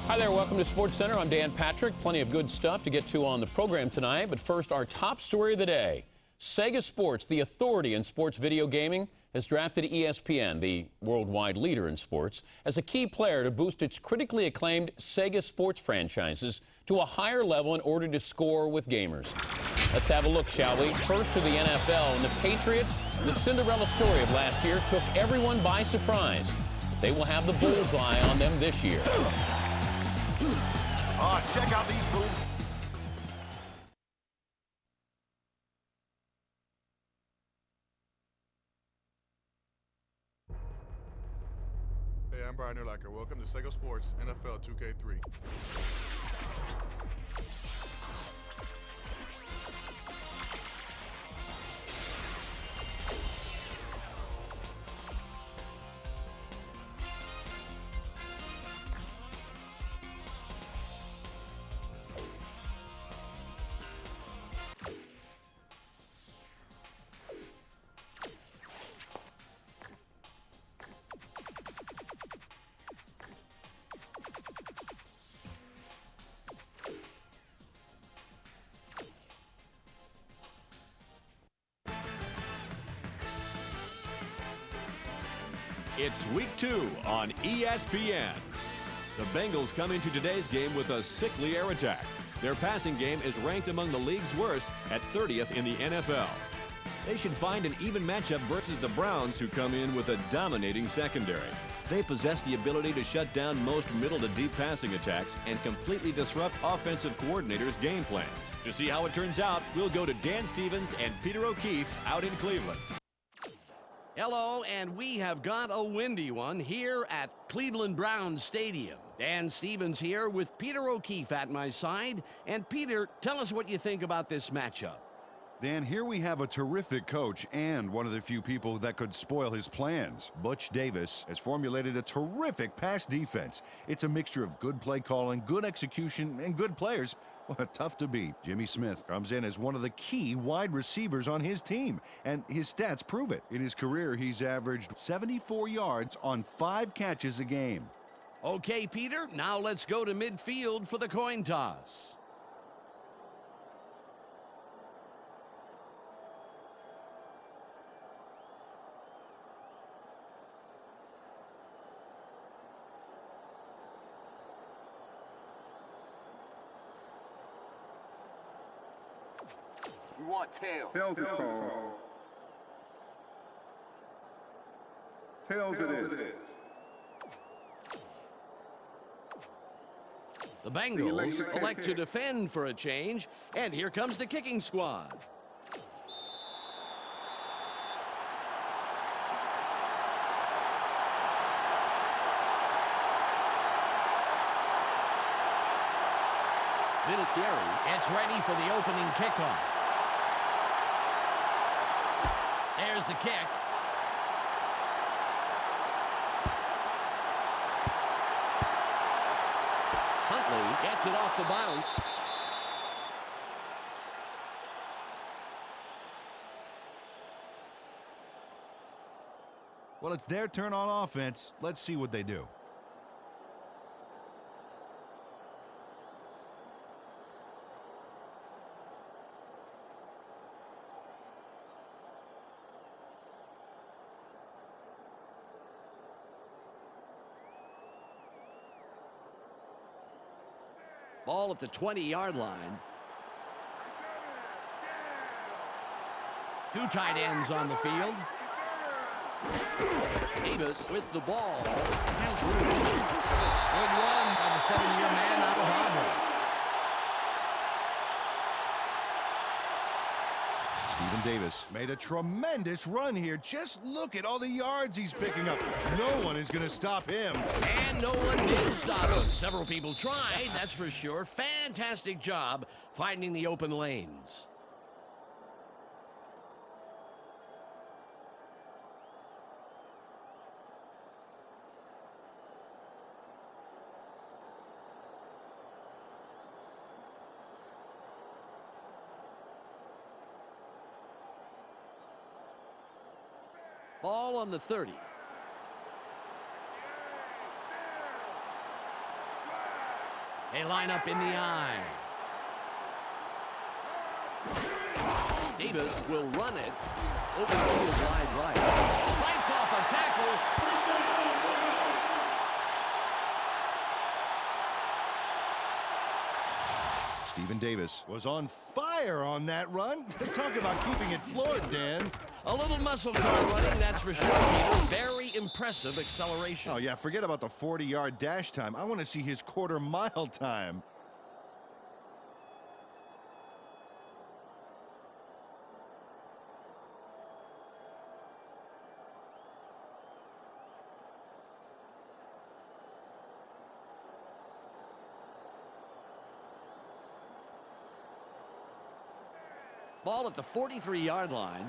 Hi there, welcome to Sports Center. I'm Dan Patrick. Plenty of good stuff to get to on the program tonight. But first, our top story of the day. Sega Sports, the authority in sports video gaming, has drafted ESPN, the worldwide leader in sports, as a key player to boost its critically acclaimed Sega Sports franchises to a higher level in order to score with gamers. Let's have a look, shall we? First to the NFL, and the Patriots, the Cinderella story of last year, took everyone by surprise. They will have the bullseye on them this year. Oh, check out these moves. Hey, I'm Brian Urlacher. Welcome to Sega Sports NFL 2K3. It's week 2 on ESPN. The Bengals come into today's game with a sickly air attack. Their passing game is ranked among the league's worst at 30th in the NFL. They should find an even matchup versus the Browns, who come in with a dominating secondary. They possess the ability to shut down most middle to deep passing attacks and completely disrupt offensive coordinators' game plans. To see how it turns out, we'll go to Dan Stevens and Peter O'Keefe out in Cleveland. Hello, and we have got a windy one here at Cleveland Browns Stadium. Dan Stevens here with Peter O'Keefe at my side. And Peter, tell us what you think about this matchup. Dan, here we have a terrific coach and one of the few people that could spoil his plans. Butch Davis has formulated a terrific pass defense. It's a mixture of good play calling, good execution, and good players. Well, tough to beat. Jimmy Smith comes in as one of the key wide receivers on his team, and his stats prove it. In his career, he's averaged 74 yards on 5 catches a game. Okay, Peter, now let's go to midfield for the coin toss. We want tails. Tails is called. Tails it is. The Bengals elect to defend for a change, and here comes the kicking squad. Vinatieri gets ready for the opening kickoff. There's the kick. Huntley gets it off the bounce. Well, it's their turn on offense. Let's see what they do. Ball at the 20-yard line. 2 tight ends on the field. Davis with the ball. Good run by the 7-year man out of Auburn. Stephen Davis made a tremendous run here. Just look at all the yards he's picking up. No one is going to stop him. And no one did stop him. Several people tried, that's for sure. Fantastic job finding the open lanes. Ball on the 30. They line up in the I. Davis will run it. Open field wide right. Fights off a tackle. Stephen Davis was on fire on that run. Talk about keeping it floored, Dan. A little muscle car running, that's for sure, Peter. Very impressive acceleration. Oh, yeah, forget about the 40-yard dash time. I want to see his quarter-mile time. Ball at the 43-yard line.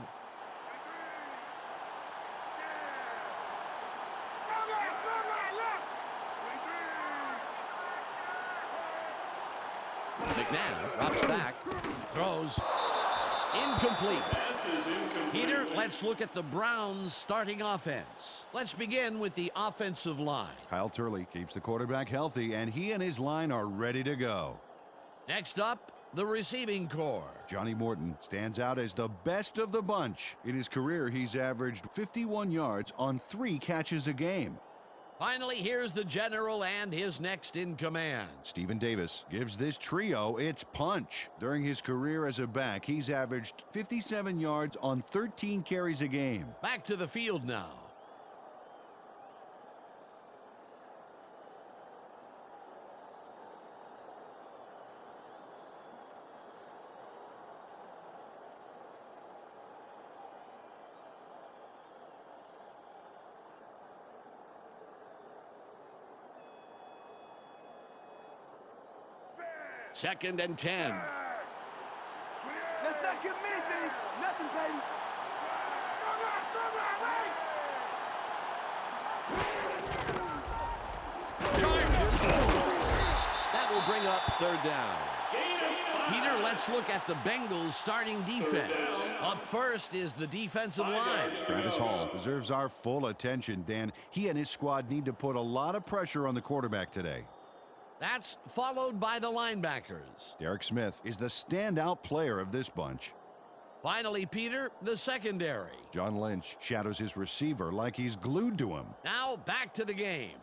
McNabb drops back, throws, incomplete. Peter, let's look at the Browns' starting offense. Let's begin with the offensive line. Kyle Turley keeps the quarterback healthy, and he and his line are ready to go. Next up, the receiving corps. Johnny Morton stands out as the best of the bunch. In his career, he's averaged 51 yards on 3 catches a game. Finally, here's the general and his next in command. Stephen Davis gives this trio its punch. During his career as a back, he's averaged 57 yards on 13 carries a game. Back to the field now. Second and 10. Let's not get anything. Nothing, baby. Chargers. That will bring up third down. Peter, let's look at the Bengals' starting defense. Up first is the defensive line. Travis Hall deserves our full attention, Dan. He and his squad need to put a lot of pressure on the quarterback today. That's followed by the linebackers. Derek Smith is the standout player of this bunch. Finally, Peter, the secondary. John Lynch shadows his receiver like he's glued to him. Now back to the game.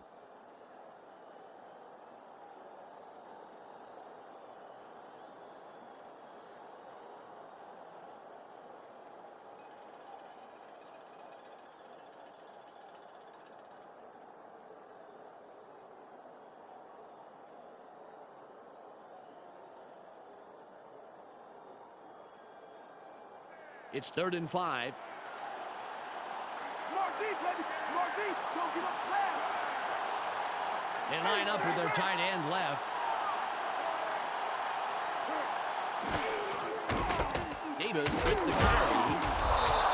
It's 3rd and 5. More deep, baby. More deep. Don't give up fast. They line up with their tight end left. Davis with the carry.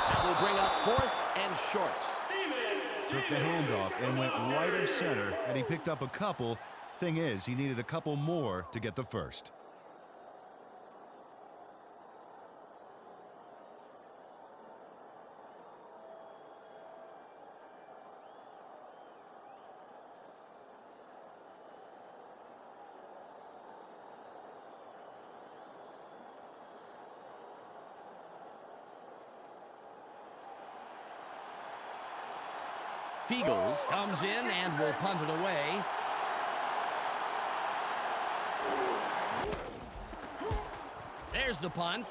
That will bring up 4th and short. Took the handoff and went right of center, and he picked up a couple. Thing is, he needed a couple more to get the first. Feagles comes in and will punt it away. There's the punt.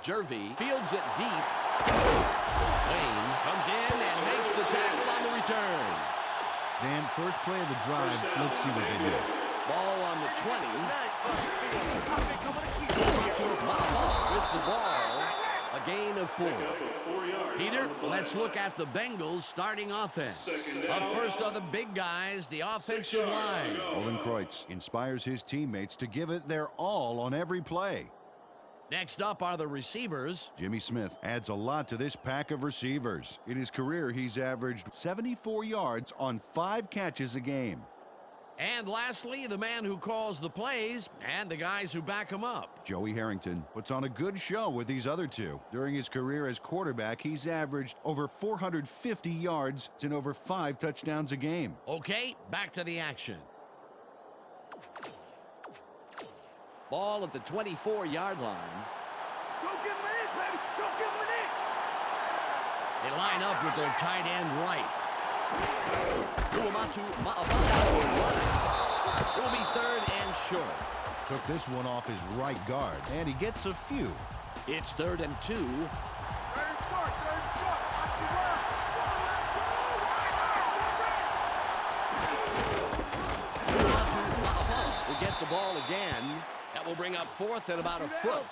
Jervy fields it deep. Wayne comes in and makes the tackle on the return. Dan, first play of the drive. Let's see what they do. Ball on the 20. Mama with the ball. A gain of 4. Peter, let's look at the Bengals' starting offense. Up first are the big guys, the offensive line. Olin Kreutz inspires his teammates to give it their all on every play. Next up are the receivers. Jimmy Smith adds a lot to this pack of receivers. In his career, he's averaged 74 yards on 5 catches a game. And lastly, the man who calls the plays and the guys who back him up. Joey Harrington puts on a good show with these other two. During his career as quarterback, he's averaged over 450 yards and over 5 touchdowns a game. Okay, back to the action. Ball at the 24-yard line. Don't give him an inch, baby. Don't give him an inch. They line up with their tight end right. Uwamatu Ma'abala will run it. It will be 3rd and short. Took this one off his right guard, and he gets a few. It's 3rd and 2. Third and short. Watch the run. Uwamatu Ma'abala will get the ball again. That will bring up 4th and about a foot.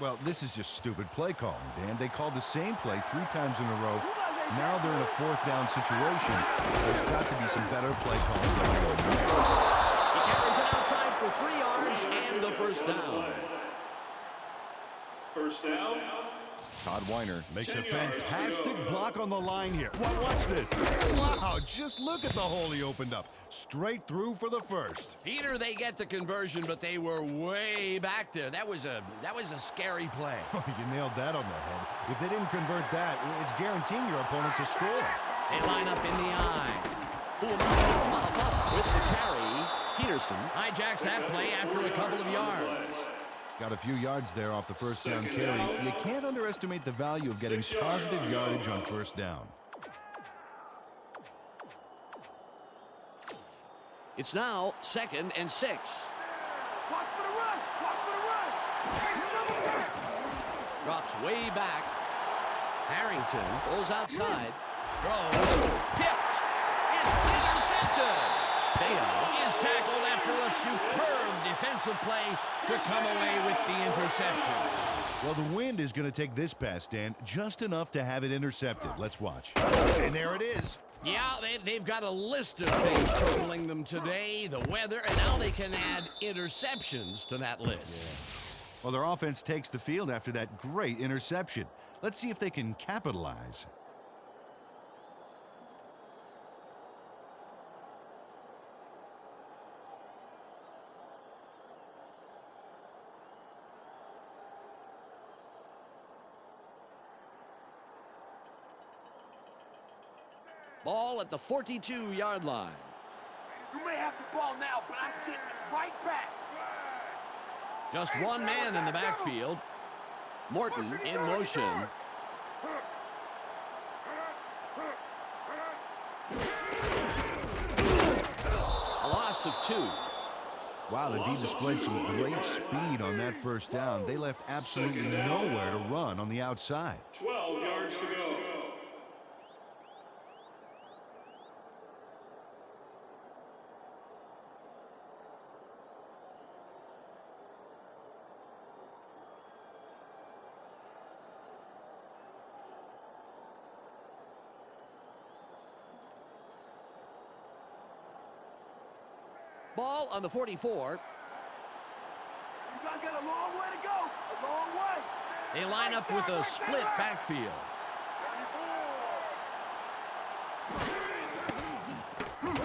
Well, this is just stupid play calling, Dan. They called the same play 3 times in a row. Now they're in a 4th down situation. There's got to be some better play calling going on there. He carries it outside for 3 yards and the first down. First down. Todd Weiner makes a fantastic block on the line here. Well, watch this. Wow, just look at the hole he opened up. Straight through for the first. Peter, they get the conversion, but they were way back there. That was a scary play. You nailed that on the head. If they didn't convert that, it's guaranteeing your opponents a score. They line up in the eye. Fuamata with the carry. Peterson hijacks that play after a couple of yards. Got a few yards there off the first down carry. You can't underestimate the value of getting positive yardage on first down. It's now 2nd and 6. Watch for the run. Watch for the run. Drops way back. Harrington goes outside. Throws. Tipped. It's intercepted. Sato is tackled after a superb defensive play to come away with the interception. Well, the wind is going to take this pass, Dan, just enough to have it intercepted. Let's watch. And there it is. Yeah, they've got a list of things troubling them today, the weather, and now they can add interceptions to that list. Well, their offense takes the field after that great interception. Let's see if they can capitalize. Ball at the 42-yard line. You may have the ball now, but I'm getting it right back. Just one man in the backfield. Morton in motion. A loss of 2. Wow, the D displayed some great speed on that first down. They left absolutely nowhere to run on the outside. 12 yards to go. Ball on the 44. You guys got a long way to go. A long way. They line up with a split backfield.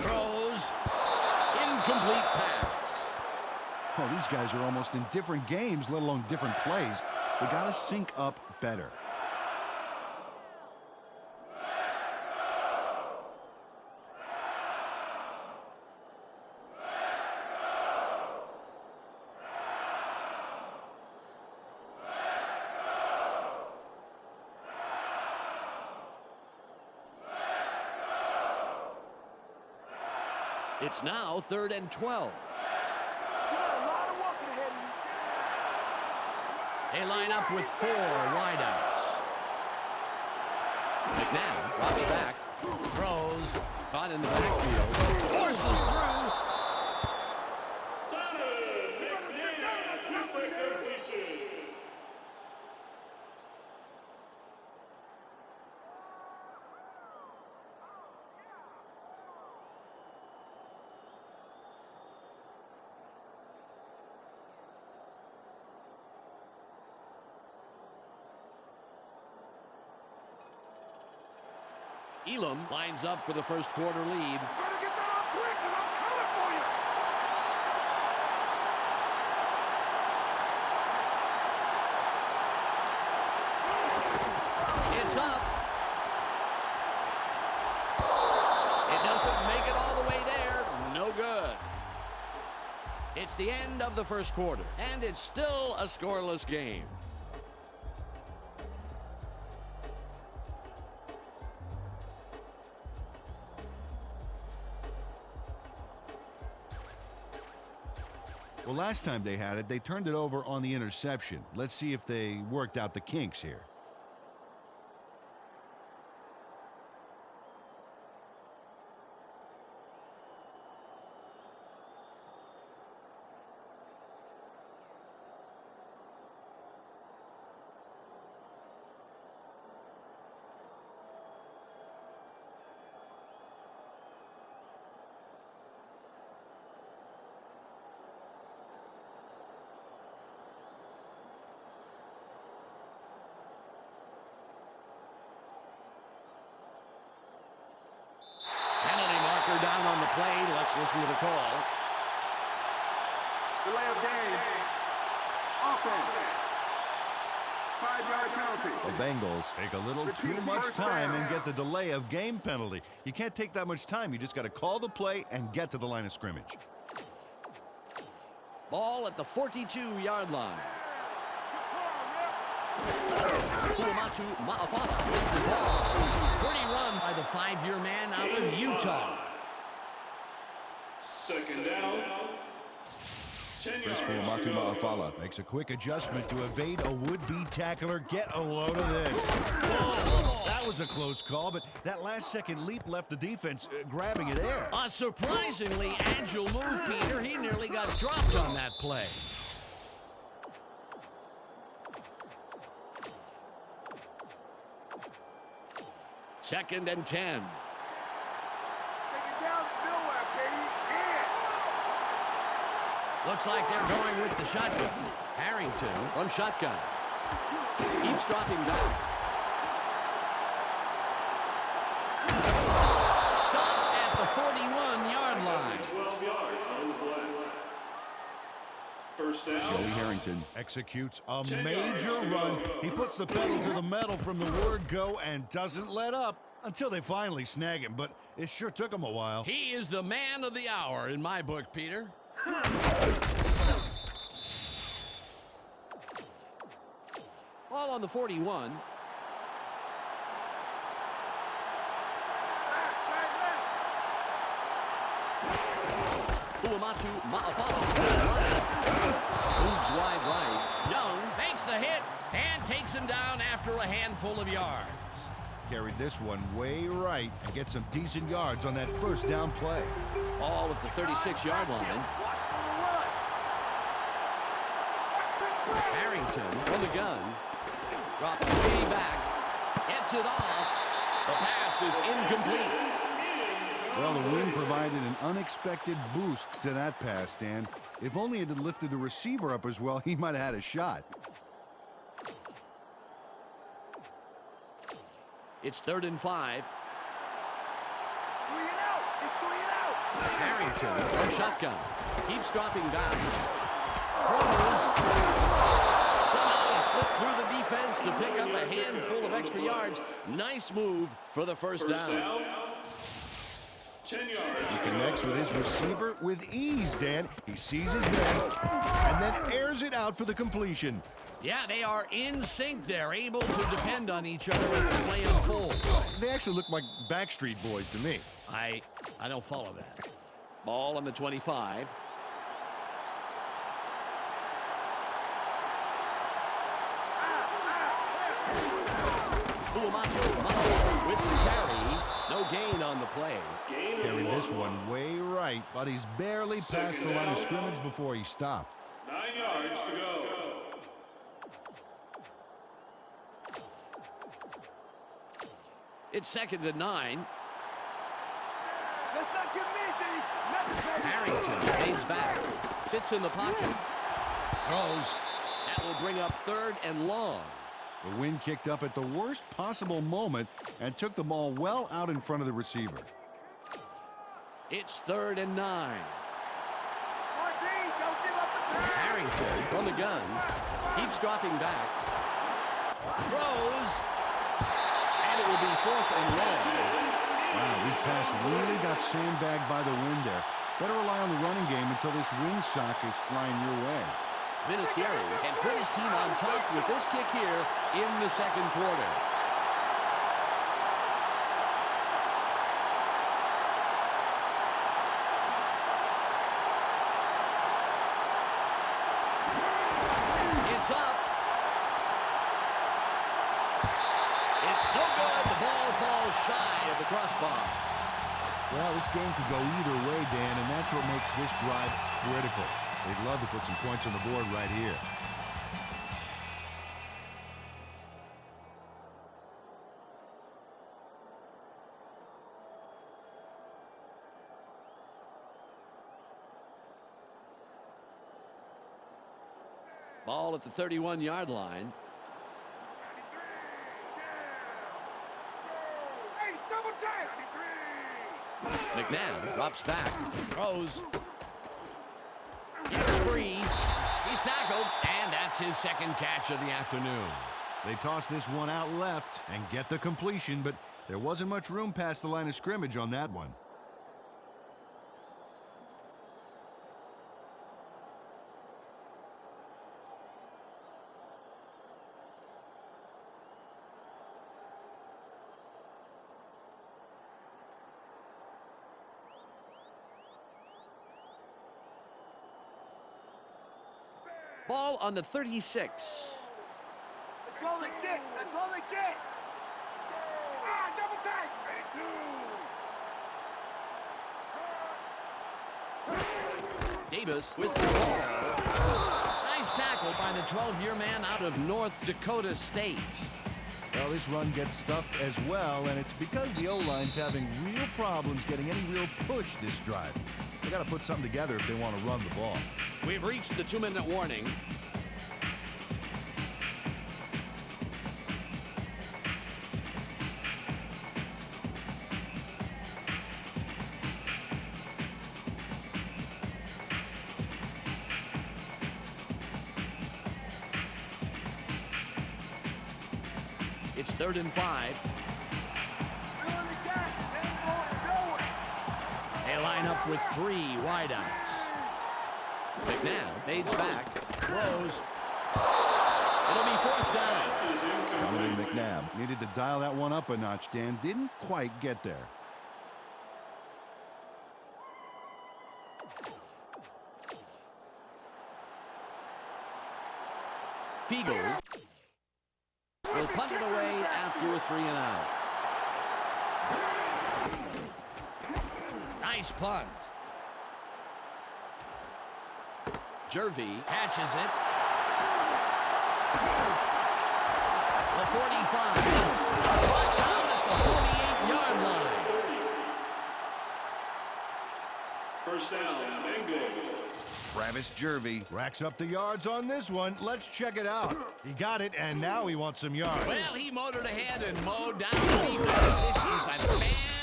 Throws. Incomplete pass. Oh, these guys are almost in different games, let alone different plays. They got to sync up better. It's now 3rd and 12. You got a lot of walking ahead of you. They line up with 4 wideouts. McNabb drops back, throws, caught in the backfield, forces through. Elam lines up for the first quarter lead. Better get that up quick, 'cause I'm coming for you. It's the end of the first quarter, and it's still a scoreless game. Well, last time they had it, they turned it over on the interception. Let's see if they worked out the kinks here. Down on the play. Let's listen to the call. Delay of game. Offense. 5-yard penalty. The Bengals take a little too much time and get the delay of game penalty. You can't take that much time. You just got to call the play and get to the line of scrimmage. Ball at the 42-yard line. Fuamatu Ma'afala with the ball. Pretty run by the 5-year man out of Utah. Second down. 10 yards. Fuamatu Ma'afala makes a quick adjustment to evade a would-be tackler. Get a load of this. Whoa, that was a close call, but that last-second leap left the defense grabbing it air. A surprisingly agile move, Peter. He nearly got dropped on that play. Second and 10. Take it down nowhere, baby. Looks like they're going with the shotgun. Harrington from shotgun. Keeps dropping back. Stopped at the 41-yard line. 12 yards on the play. First down. Joey Harrington executes a major run. He puts the pedal to the metal from the word go and doesn't let up until they finally snag him, but it sure took him a while. He is the man of the hour in my book, Peter. Ball on the 41. Fuamatu Ma'afala. Moves wide right. Young makes the hit and takes him down after a handful of yards. Carried this one way right and gets some decent yards on that first down play. Ball at the 36-yard line. Harrington on the gun. Drops way back. Gets it off. The pass is incomplete. Well, the wind provided an unexpected boost to that pass, Dan. If only it had lifted the receiver up as well, he might have had a shot. It's 3rd and 5. 3 and out. It's 3 and out. Harrington from shotgun. Keeps dropping back. Throws. Somehow he slipped through the defense to pick up a handful of extra yards. Nice move for the first down. 10 yards. He connects with his receiver with ease, Dan. He sees his man and then airs it out for the completion. Yeah, they are in sync. They're able to depend on each other as the play unfolds. They actually look like Backstreet Boys to me. I don't follow that. Ball on the 25. Fuamatu with the carry. No gain on the play. Carried this one way right, but he's barely past the line of scrimmage before he stopped. 9 yards to go. It's 2nd and 9. Let's not get busy. Harrington fades back. Sits in the pocket. Throws. That will bring up 3rd and long. The wind kicked up at the worst possible moment and took the ball well out in front of the receiver. It's 3rd and 9. Martine, don't give up the pass. Harrington from the gun. Keeps dropping back. Throws. And it will be 4th and long. Wow, this pass really got sandbagged by the wind there. Better rely on the running game until this windsock is flying your way. Vinatieri can put his team on top with this kick here in the second quarter. It's up. It's no good. The ball falls shy of the crossbar. Well, this game could go either way, Dan, and that's what makes this drive critical. They'd love to put some points on the board right here. Ball at the 31-yard line. Hey, double tight. McNabb drops back, throws. He's free. He's tackled, and that's his second catch of the afternoon. They toss this one out left and get the completion, but there wasn't much room past the line of scrimmage on that one. Ball on the 36. That's all they get. That's all they get. Ah, double tight. Davis with the ball. Nice tackle by the 12-year man out of North Dakota State. Well, this run gets stuffed as well, and it's because the O-line's having real problems getting any real push this drive. They got to put something together if they want to run the ball. We've reached the 2-minute warning. It's 3rd and 5. They line up with 3 wideouts. McNabb fades back, throws. It'll be 4th down. Donovan McNabb needed to dial that one up a notch, Dan. Didn't quite get there. Fiegels will punt it away after a 3-and-out. Nice punt. Jervy catches it. The 45. Brought down at the 48-yard line. First down, Bengals. Travis Jervy racks up the yards on this one. Let's check it out. He got it, and now he wants some yards. Well, he motored ahead and mowed down the defense. This is a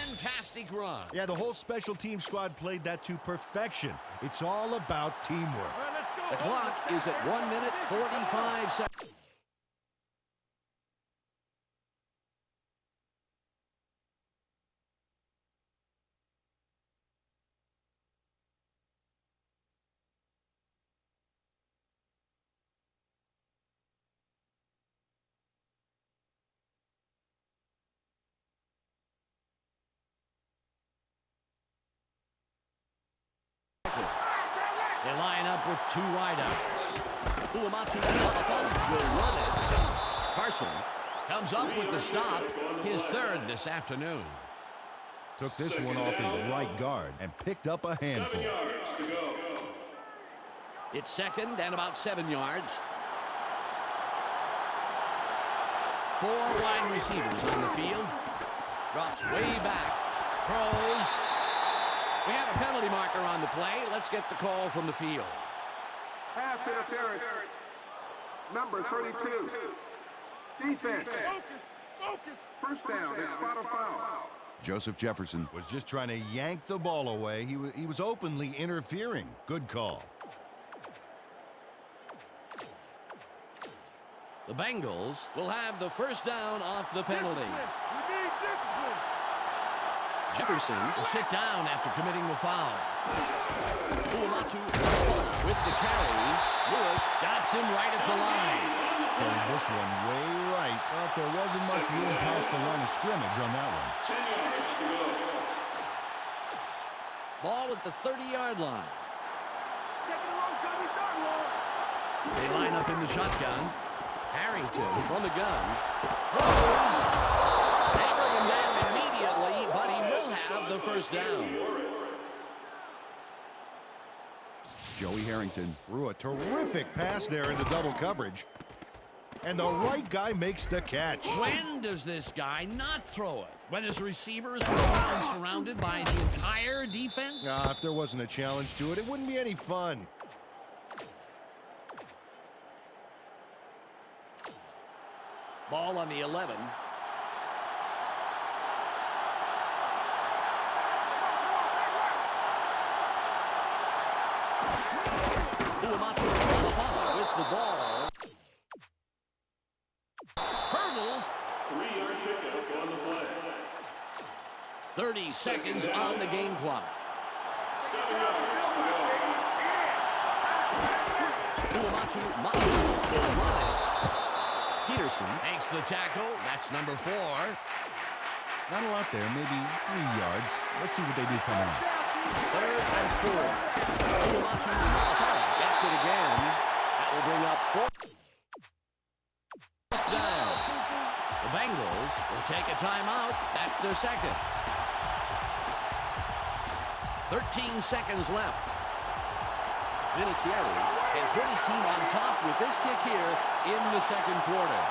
fantastic run. Yeah, the whole special team squad played that to perfection. It's all about teamwork. The clock is at 1 minute 45 seconds. They line up with 2 wideouts. Ulamatu will run it. Carson comes up with the stop, his 3rd this afternoon. Took this one off his right guard and picked up a handful. 7 yards to go. It's 2nd and about 7 yards. 4 wide receivers on the field. Drops way back. Throws. We have a penalty marker on the play. Let's get the call from the field. Pass interference. Number 32. Defense. Focus. First down. It's spot or foul. Joseph Jefferson was just trying to yank the ball away. He was openly interfering. Good call. The Bengals will have the first down off the penalty. Jefferson will sit down after committing the foul. Ulamatu with the carry. Lewis stops him right at the line. Carried this one way right. Thought there wasn't much room past the line of scrimmage on that one. 10 yards to go. Ball at the 30-yard line. Taking the long time, we start long. They line up in the shotgun. Harrington from the gun. Throws. They bring him down immediately, but he will have the first down. Joey Harrington threw a terrific pass there into double coverage. And the right guy makes the catch. When does this guy not throw it? When his receiver is surrounded by the entire defense? If there wasn't a challenge to it, it wouldn't be any fun. Ball on the 11. With the ball. Hurdles. 3-yard pickup on the play. 30 seconds on the game clock. 7 yards to go. Peterson makes the tackle. That's number 4. Not a lot there, maybe 3 yards. Let's see what they do coming up. 3rd and 4. Gets it again. That will bring up 4. Down. The Bengals will take a timeout. That's their second. 13 seconds left. Vinatieri can put his team on top with this kick here in the second quarter.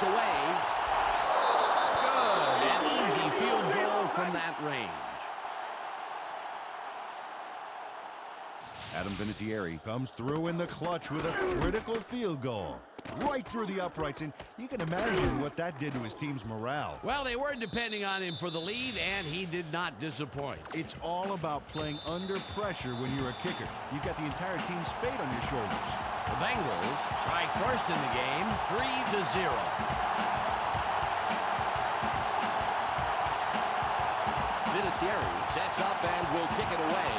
Away. Good. An easy field goal from that range. Adam Vinatieri comes through in the clutch with a critical field goal. Right through the uprights, and you can imagine what that did to his team's morale. Well, they were depending on him for the lead, and he did not disappoint. It's all about playing under pressure when you're a kicker. You've got the entire team's fate on your shoulders. The Bengals strike first in the game, 3-0. Vinatieri sets up and will kick it away.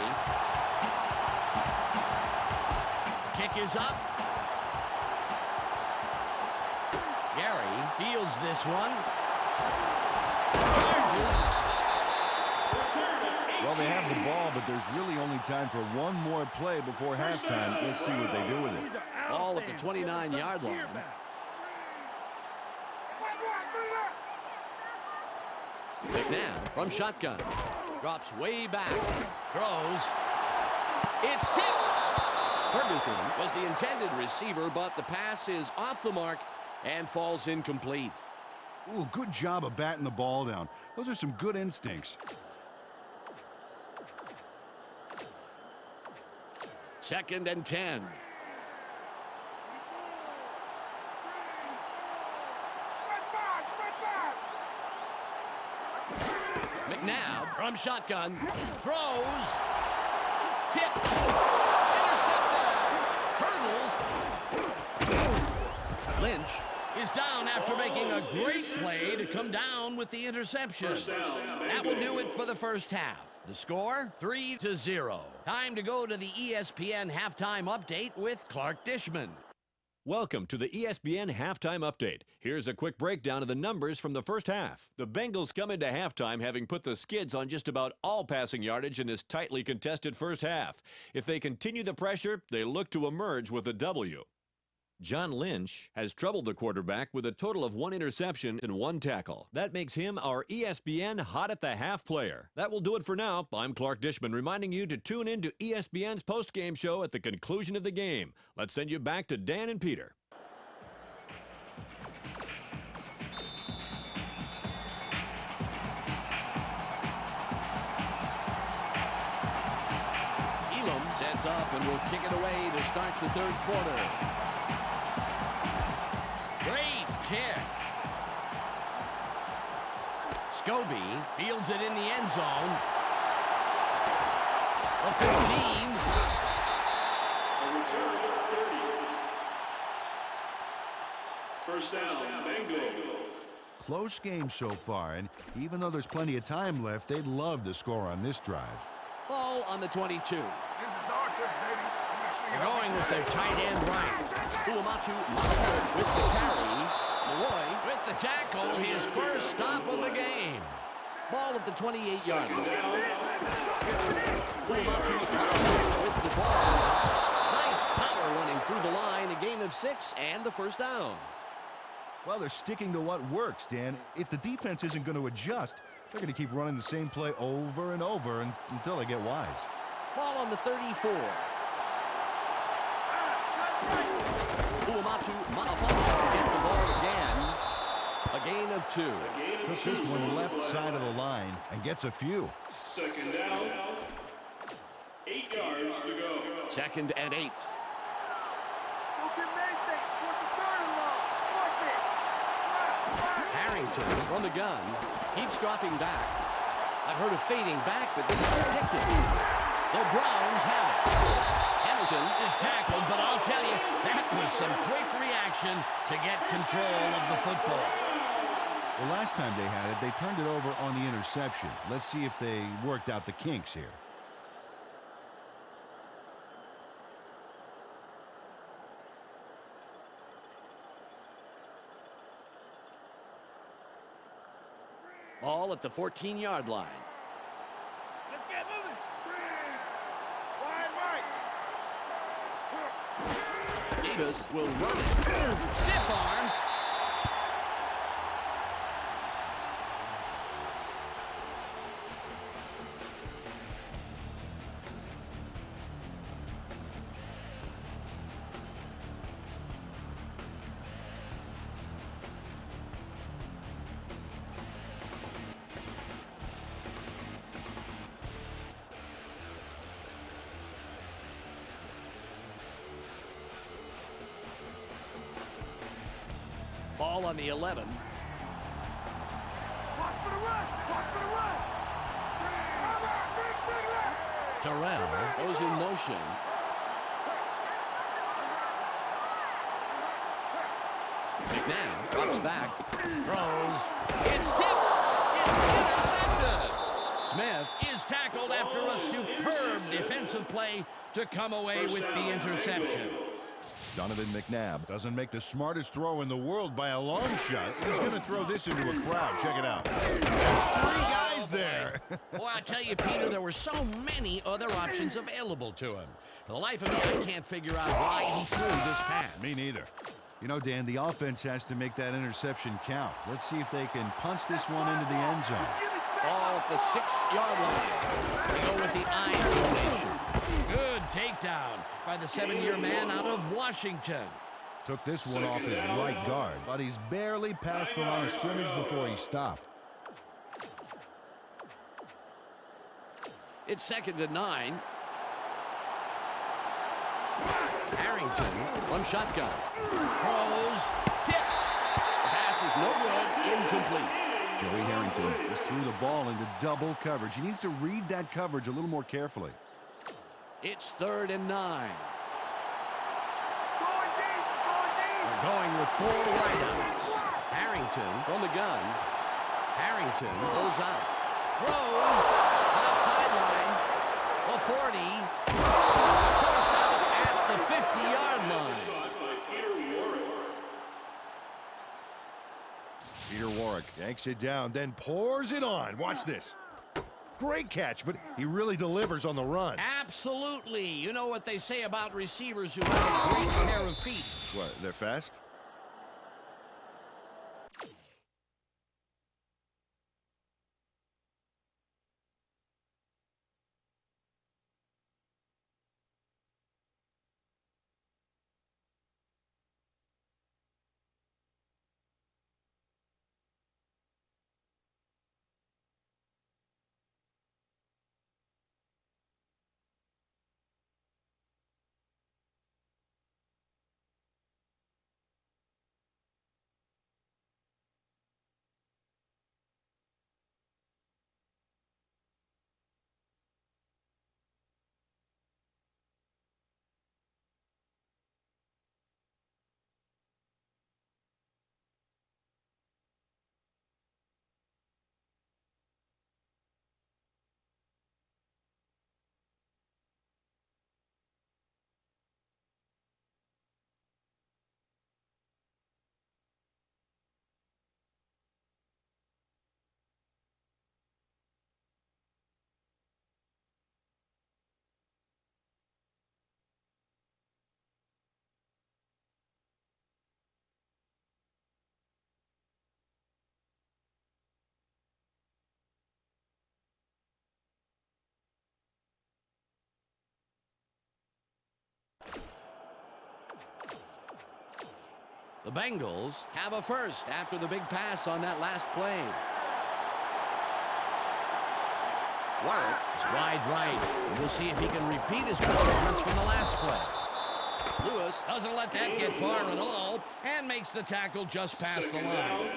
Kick is up. Gary fields this one. Well, they have the ball, but there's really only time for one more play before halftime. Let's see what they do with it. Ball at the 29-yard line. McNabb from shotgun. Drops way back. Throws. It's tipped. Ferguson was the intended receiver, but the pass is off the mark and falls incomplete. Ooh, good job of batting the ball down. Those are some good instincts. 2nd and 10. McNabb from shotgun. Throws. Tipped. Intercepted. Hurdles. Lynch is down after making a great play to come down with the interception. That will do it for the first half. The score, 3-0. Time to go to the ESPN halftime update with Clark Dishman. Welcome to the ESPN Halftime Update. Here's a quick breakdown of the numbers from the first half. The Bengals come into halftime having put the skids on just about all passing yardage in this tightly contested first half. If they continue the pressure, they look to emerge with a W. John Lynch has troubled the quarterback with a total of 1 interception and 1 tackle. That makes him our ESPN Hot at the Half player. That will do it for now. I'm Clark Dishman reminding you to tune in to ESPN's post-game show at the conclusion of the game. Let's send you back to Dan and Peter. Hands up and will kick it away to start the third quarter. Great kick. Scobie fields it in the end zone. A 15. A return of 30. First down, Bengals. Close game so far, and even though there's plenty of time left, they'd love to score on this drive. Ball on the 22. This is our turn, baby. They're going with their tight end right. Uamatu Malcolm with the carry. Malloy with the tackle. His first stop of the game. Ball at the 28-yard line. Uamatu Malcolm with the ball. Nice power running through the line. A gain of 6 and the first down. Well, they're sticking to what works, Dan. If the defense isn't going to adjust, they're going to keep running the same play over and over until they get wise. Ball on the 34. Uamatu Malcolm get the ball again. A gain of 2. Puts this one left side of the line and gets a few. Second down, 8 yards to go. Second and 8. Harrington from the gun. Keeps dropping back. I've heard of fading back, but this is ridiculous. The Browns have it. Hamilton is tackled, but I'll tell you, that was some quick reaction to get control of the football. The last time they had it, they turned it over on the interception. Let's see if they worked out the kinks here. Ball at the 14-yard line. Let's get moving. Wide right. Davis will run it. Stiff arms. Ball on the 11. Watch for the run. Watch for the run. Terrell goes in motion. McNabb drops back. Throws. It's tipped. It's intercepted. Smith is tackled after a superb defensive play to come away with the interception. Donovan McNabb doesn't make the smartest throw in the world by a long shot. He's going to throw this into a crowd. Check it out. 3 guys there. Boy, I tell you, Peter, there were so many other options available to him. For the life of me, I can't figure out why he threw this pass. Me neither. You know, Dan, the offense has to make that interception count. Let's see if they can punch this one into the end zone. Ball at the 6-yard line. They go with the I formation. Good takedown by the 7-year man out of Washington. Took this one off his right guard, but he's barely past the line of scrimmage before he stopped. It's 2nd and 9. Harrington from shotgun. Throws. Tipped. The pass is no good. Incomplete. Joey Harrington just threw the ball into double coverage. He needs to read that coverage a little more carefully. It's 3rd and 9. Going deep. Going deep. They're going with 4 wideouts. Harrington from the gun. Harrington goes out. Throws. Outside line. The 40. Forced out at the 50-yard line. Peter Warrick yanks it down, then pours it on. Watch this. Great catch, but he really delivers on the run. Absolutely. You know what they say about receivers who have a great pair of feet. What, they're fast? The Bengals have a first after the big pass on that last play. Warwick is wide right. We'll see if he can repeat his performance from the last play. Lewis doesn't let that get far at all and makes the tackle just past the line.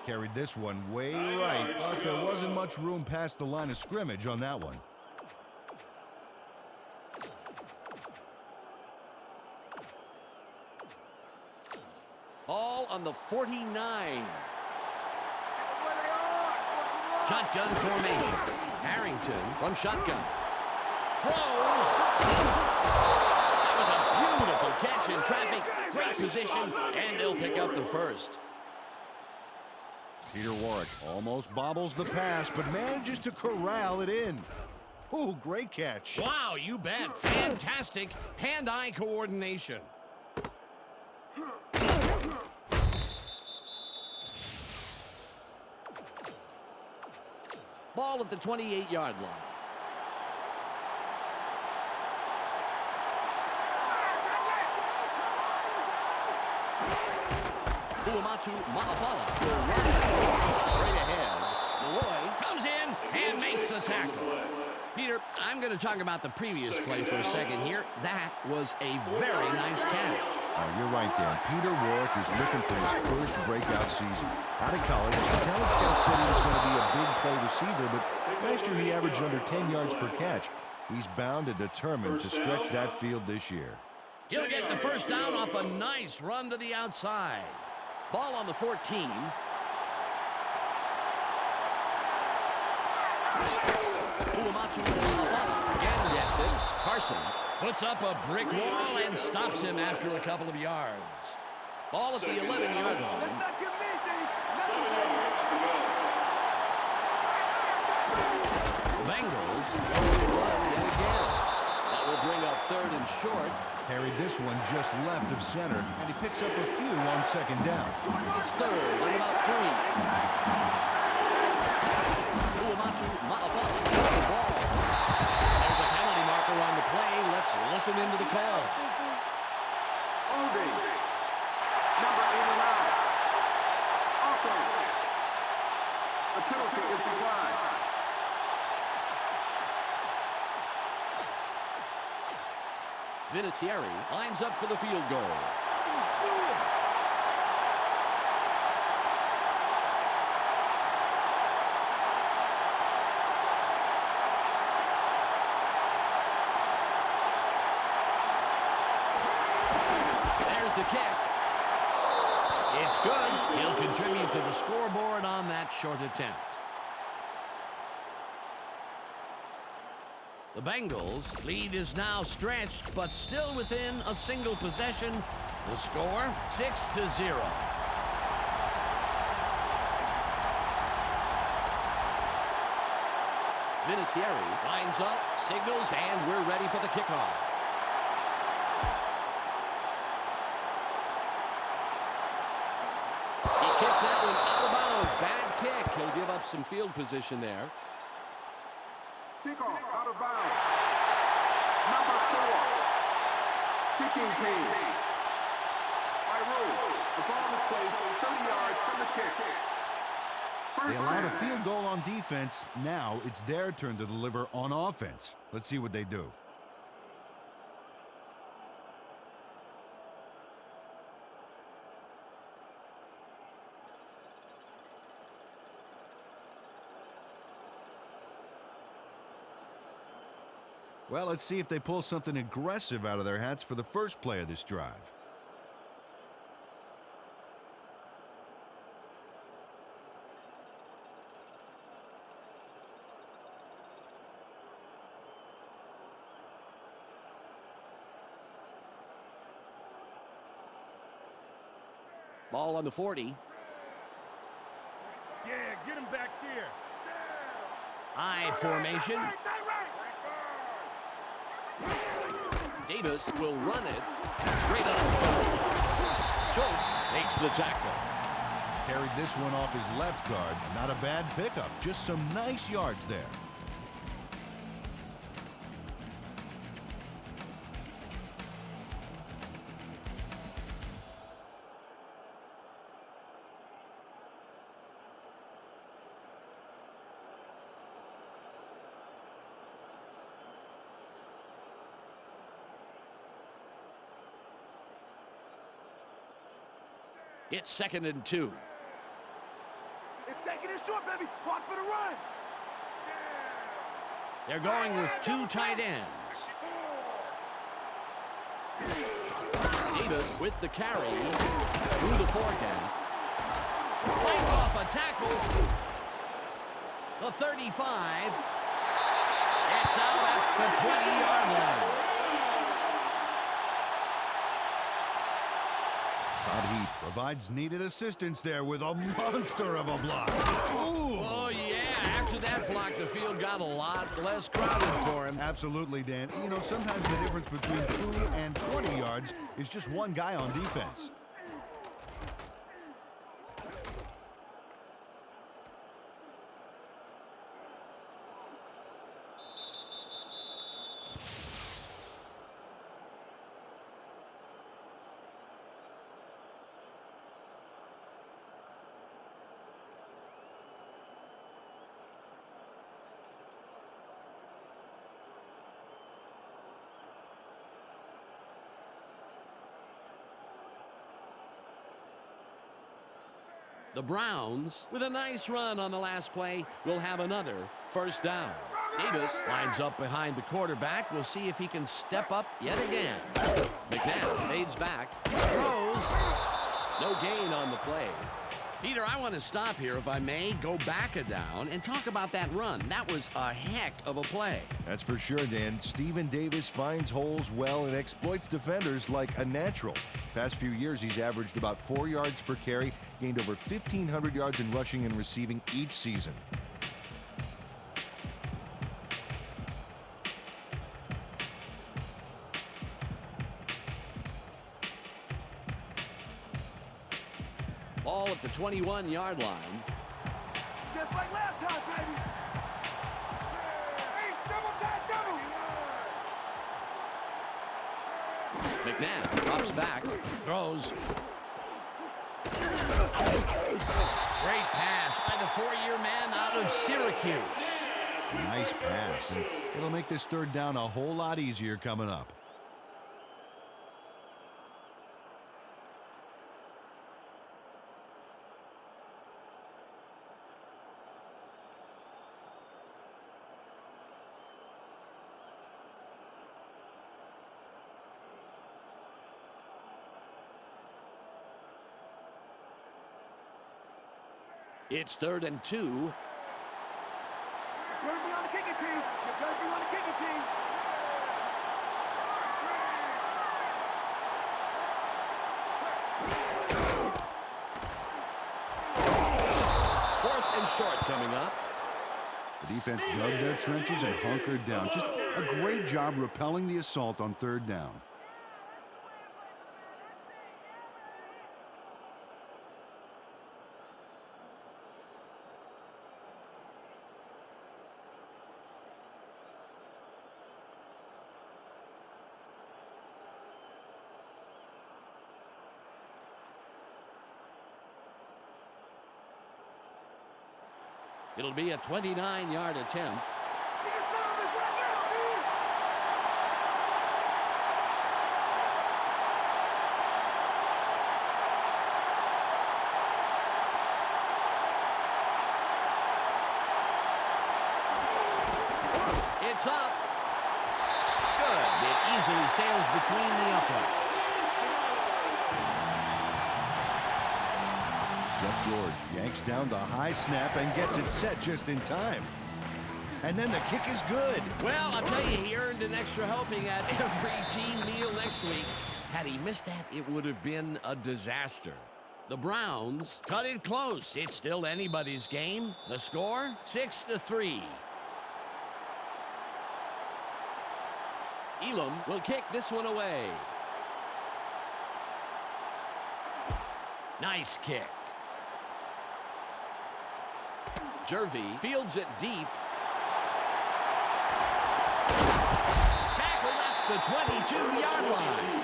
Carried this one way right, but there wasn't much room past the line of scrimmage on that one. All on the 49. Shotgun formation. Harrington from shotgun. Throws. That was a beautiful catch in traffic. Great position, and they'll pick up the first. Peter Warwick almost bobbles the pass, but manages to corral it in. Oh, great catch. Wow, you bet. Fantastic hand-eye coordination. Ball at the 28-yard line. Uamatu Ma'afala will run it straight ahead. Malloy comes in and makes the tackle. Peter, I'm going to talk about the previous play for a second here. That was a very nice catch. Oh, you're right, Dan. Peter Warwick is looking for his first breakout season. Out of college, the talent scout said he was going to be a big play receiver, but last year he averaged under 10 yards per catch. He's bound and determined to stretch that field this year. He'll get the first down off a nice run to the outside. Ball on the 14. Uamatu Ma'afala again gets it. Carson puts up a brick wall and stops him after a couple of yards. Ball at the 11-yard line. 7 yards to go. The Bengals will run yet again. That will bring up third and short. Carried this one just left of center, and he picks up a few on second down. It's third and about 3. Uamatu Ma'afala gets the ball. There's a penalty marker on the play. Let's listen into the call. Holding. Number 89. Offense. The penalty is declined. Vinatieri lines up for the field goal. There's the kick. It's good. He'll contribute to the scoreboard on that short attempt. The Bengals' lead is now stretched, but still within a single possession. The score, 6-0. Vinatieri lines up, signals, and we're ready for the kickoff. He kicks that one out of bounds. Bad kick. He'll give up some field position there. Kickoff out of bounds. Number 4. Kicking team. By rule, the ball is placed 30 yards from the kick. They allowed a field goal on defense. Now it's their turn to deliver on offense. Let's see what they do. Well, let's see if they pull something aggressive out of their hats for the first play of this drive. Ball on the 40. Yeah, get him back there. High formation. Davis will run it straight up the middle. Schultz makes the tackle. Carried this one off his left guard. Not a bad pickup. Just some nice yards there. It's 2nd and 2. It's taking it short, baby. Watch for the run. They're going with 2 tight ends. Davis with the carry through the forecast. Fights off a tackle. The 35. It's out at the 20-yard line. Todd Heath provides needed assistance there with a monster of a block. Ooh. Oh, yeah. After that block, the field got a lot less crowded for him. Absolutely, Dan. You know, sometimes the difference between 2 and 20 yards is just one guy on defense. The Browns, with a nice run on the last play, will have another first down. Davis lines up behind the quarterback. We'll see if he can step up yet again. McNabb fades back, throws. No gain on the play. Peter, I want to stop here, if I may, go back a down, and talk about that run. That was a heck of a play. That's for sure, Dan. Stephen Davis finds holes well and exploits defenders like a natural. Past few years, he's averaged about 4 yards per carry, gained over 1,500 yards in rushing and receiving each season. Ball at the 21-yard line. Just like last time, baby. Hey, double time, double. McNabb drops back, throws. Great pass by the 4-year man out of Syracuse. Nice pass, and it'll make this third down a whole lot easier coming up. It's 3rd and 2. You're going to be on the kicking team. You're going to be on the kicking team. 4th and short coming up. The defense dug their trenches and hunkered down. Just a great job repelling the assault on 3rd down. It'll be a 29-yard attempt. You can settle this right now, dude. It's up. Good. It easily sails between the uprights. Jeff George yanks down the high snap and gets it set just in time. And then the kick is good. Well, I'll tell you, he earned an extra helping at every team meal next week. Had he missed that, it would have been a disaster. The Browns cut it close. It's still anybody's game. The score, 6-3. Elam will kick this one away. Nice kick. Jervy fields it deep. Tackled at the 22-yard line.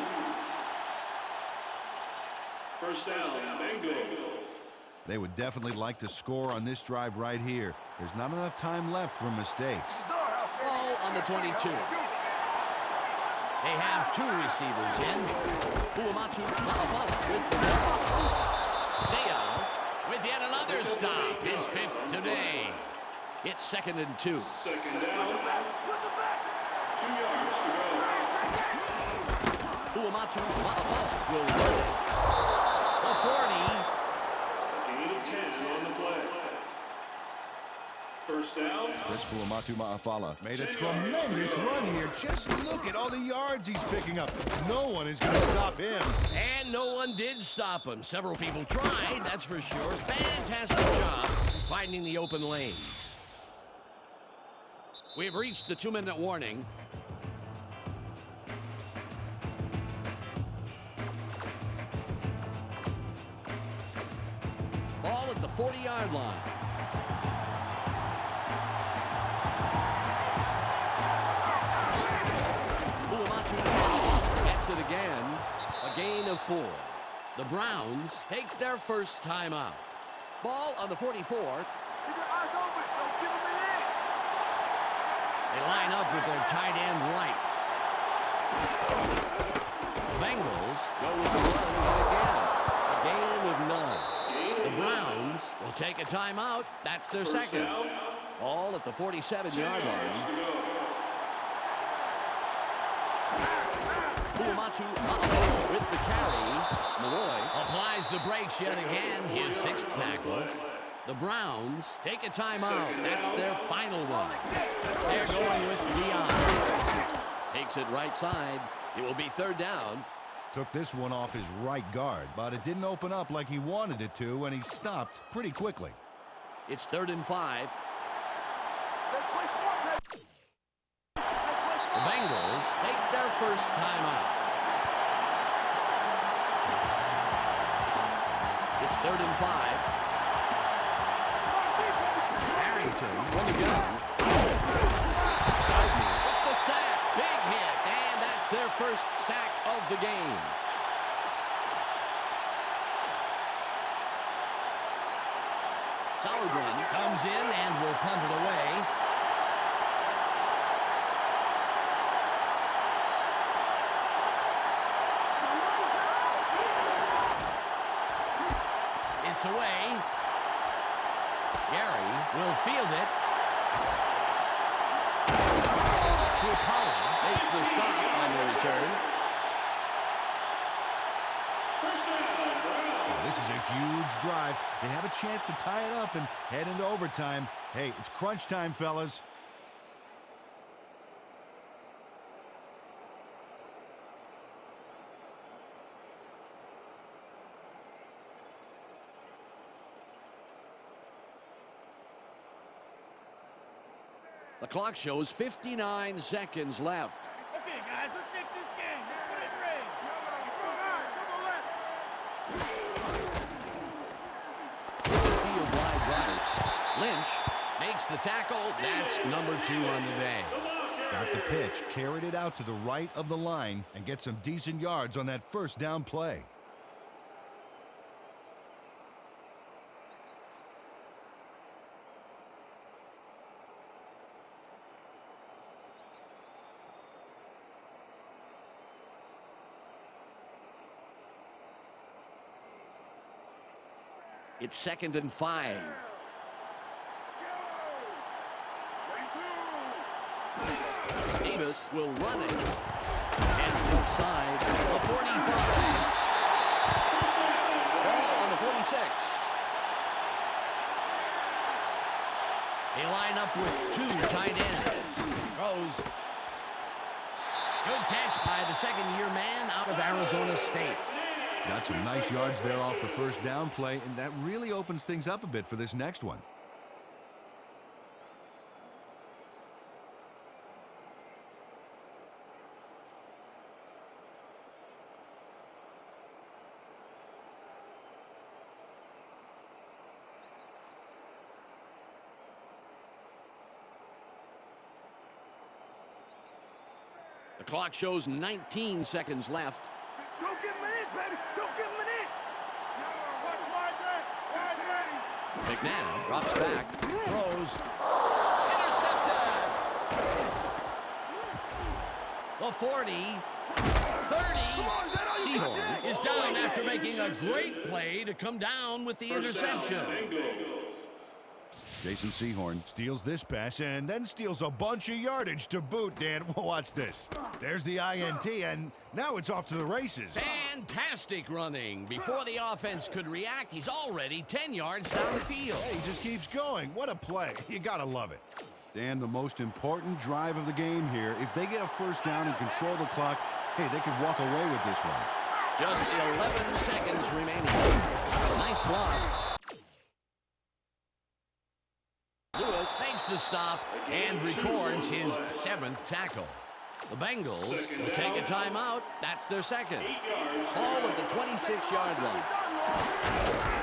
First down, Bengals. They would definitely like to score on this drive right here. There's not enough time left for mistakes. Ball on the 22. They have 2 receivers in. Uamatu Malafala with the ball. See ya. With yet another stop. His 5th today. It's 2nd and 2. Second down. 2 yards to go. Uamatu Ma'afala will run it. The 40. Gain of 10 on the play. First down. Chris Fuamatu Ma'afala made a tremendous run here. Just look at all the yards he's picking up. No one is going to stop him. And no one did stop him. Several people tried, that's for sure. Fantastic job finding the open lanes. We've reached the 2-minute warning. Ball at the 40-yard line. Fuamatu gets it again. A gain of 4. The Browns take their first timeout. Ball on the 44. They line up with their tight end right. Bengals go with the run yet again. A gain of 9. The Browns will take a timeout. That's their second. All at the 47-yard line. Fuamatu Ma'afala with the carry. Malloy applies the brakes yet again. His 6th tackle. The Browns take a timeout. That's their final one. They're going with Dion. Takes it right side. It will be 3rd down. Took this one off his right guard, but it didn't open up like he wanted it to, and he stopped pretty quickly. It's 3rd and 5. The Bengals take their first timeout. It's 3rd and 5. Harrington on the gun. With the sack. Big hit. And that's their first sack of the game. Sauerbrunn comes in and will punt it away. It's away. Gary will field it. Kuapala makes the stop on the return. First down, Browns. This is a huge drive. They have a chance to tie it up and head into overtime. Hey, it's crunch time, fellas. The clock shows 59 seconds left. Okay, guys, let's take this game. Field wide right. Lynch makes the tackle. That's number 2 on the day. Got the pitch, carried it out to the right of the line, and get some decent yards on that first down play. It's 2nd and 5. Davis will run it. And left side, the 45. Ball on the 46. They line up with 2 tight ends. Throws. Good catch by the second-year man out of Arizona State. Got some nice yards there off the first down play, and that really opens things up a bit for this next one. The clock shows 19 seconds left. Don't give him an inch, baby. Don't give him an inch. McNabb drops back, throws, intercepted. The 40. Sehorn is down after making a great play to come down with the interception. Jason Sehorn steals this pass and then steals a bunch of yardage to boot, Dan. Watch this. There's the INT, and now it's off to the races. Fantastic running. Before the offense could react, he's already 10 yards down the field. He just keeps going. What a play. You gotta love it. Dan, the most important drive of the game here. If they get a first down and control the clock, hey, they could walk away with this one. Just 11 seconds remaining. Nice block. Lewis makes the stop and records his 7th tackle. The Bengals will take a timeout. That's their second. Ball at the 26-yard line.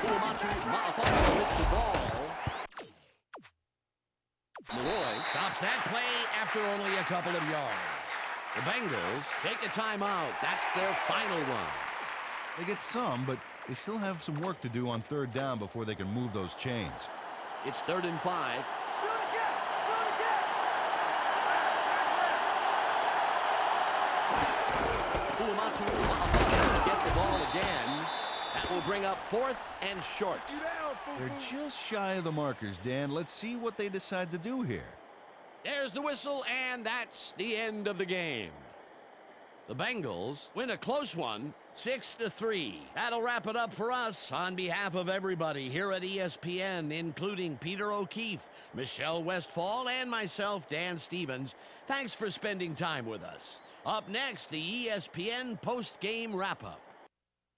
Fuamatu Ma'afala with the ball. Malloy stops that play after only a couple of yards. The Bengals take a timeout. That's their final one. They get some, but they still have some work to do on third down before they can move those chains. It's 3rd and 5. Fuamatu Ma'afala to get the ball again. That will bring up 4th and short. They're just shy of the markers, Dan. Let's see what they decide to do here. There's the whistle, and that's the end of the game. The Bengals win a close one, 6-3. That'll wrap it up for us. On behalf of everybody here at ESPN, including Peter O'Keefe, Michelle Westfall, and myself, Dan Stevens, thanks for spending time with us. Up next, the ESPN post-game wrap-up.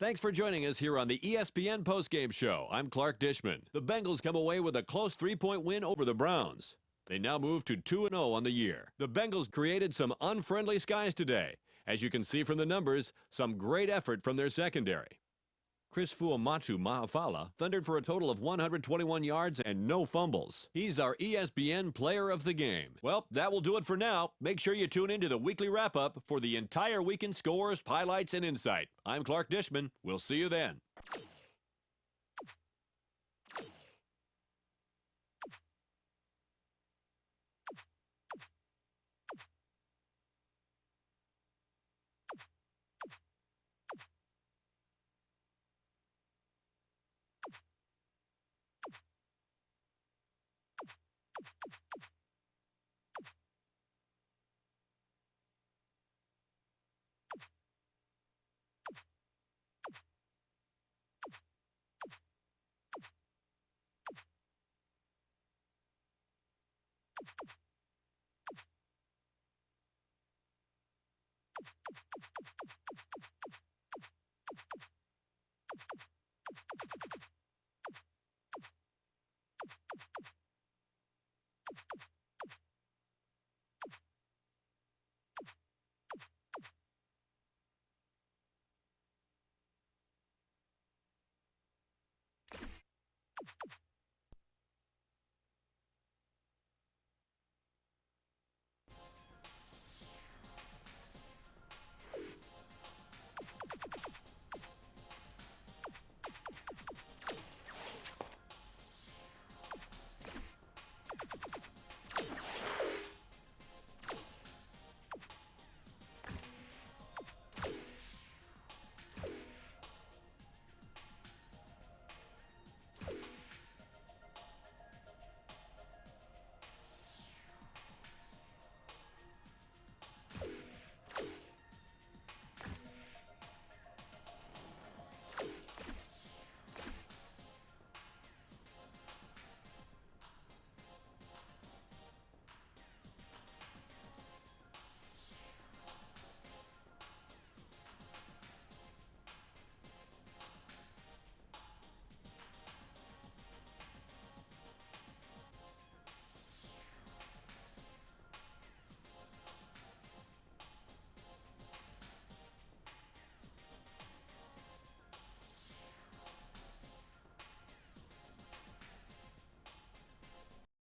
Thanks for joining us here on the ESPN postgame show. I'm Clark Dishman. The Bengals come away with a close 3-point win over the Browns. They now move to 2-0 on the year. The Bengals created some unfriendly skies today. As you can see from the numbers, some great effort from their secondary. Chris Fuamatu Ma'afala thundered for a total of 121 yards and no fumbles. He's our ESPN player of the game. Well, that will do it for now. Make sure you tune into the weekly wrap-up for the entire weekend scores, highlights, and insight. I'm Clark Dishman. We'll see you then.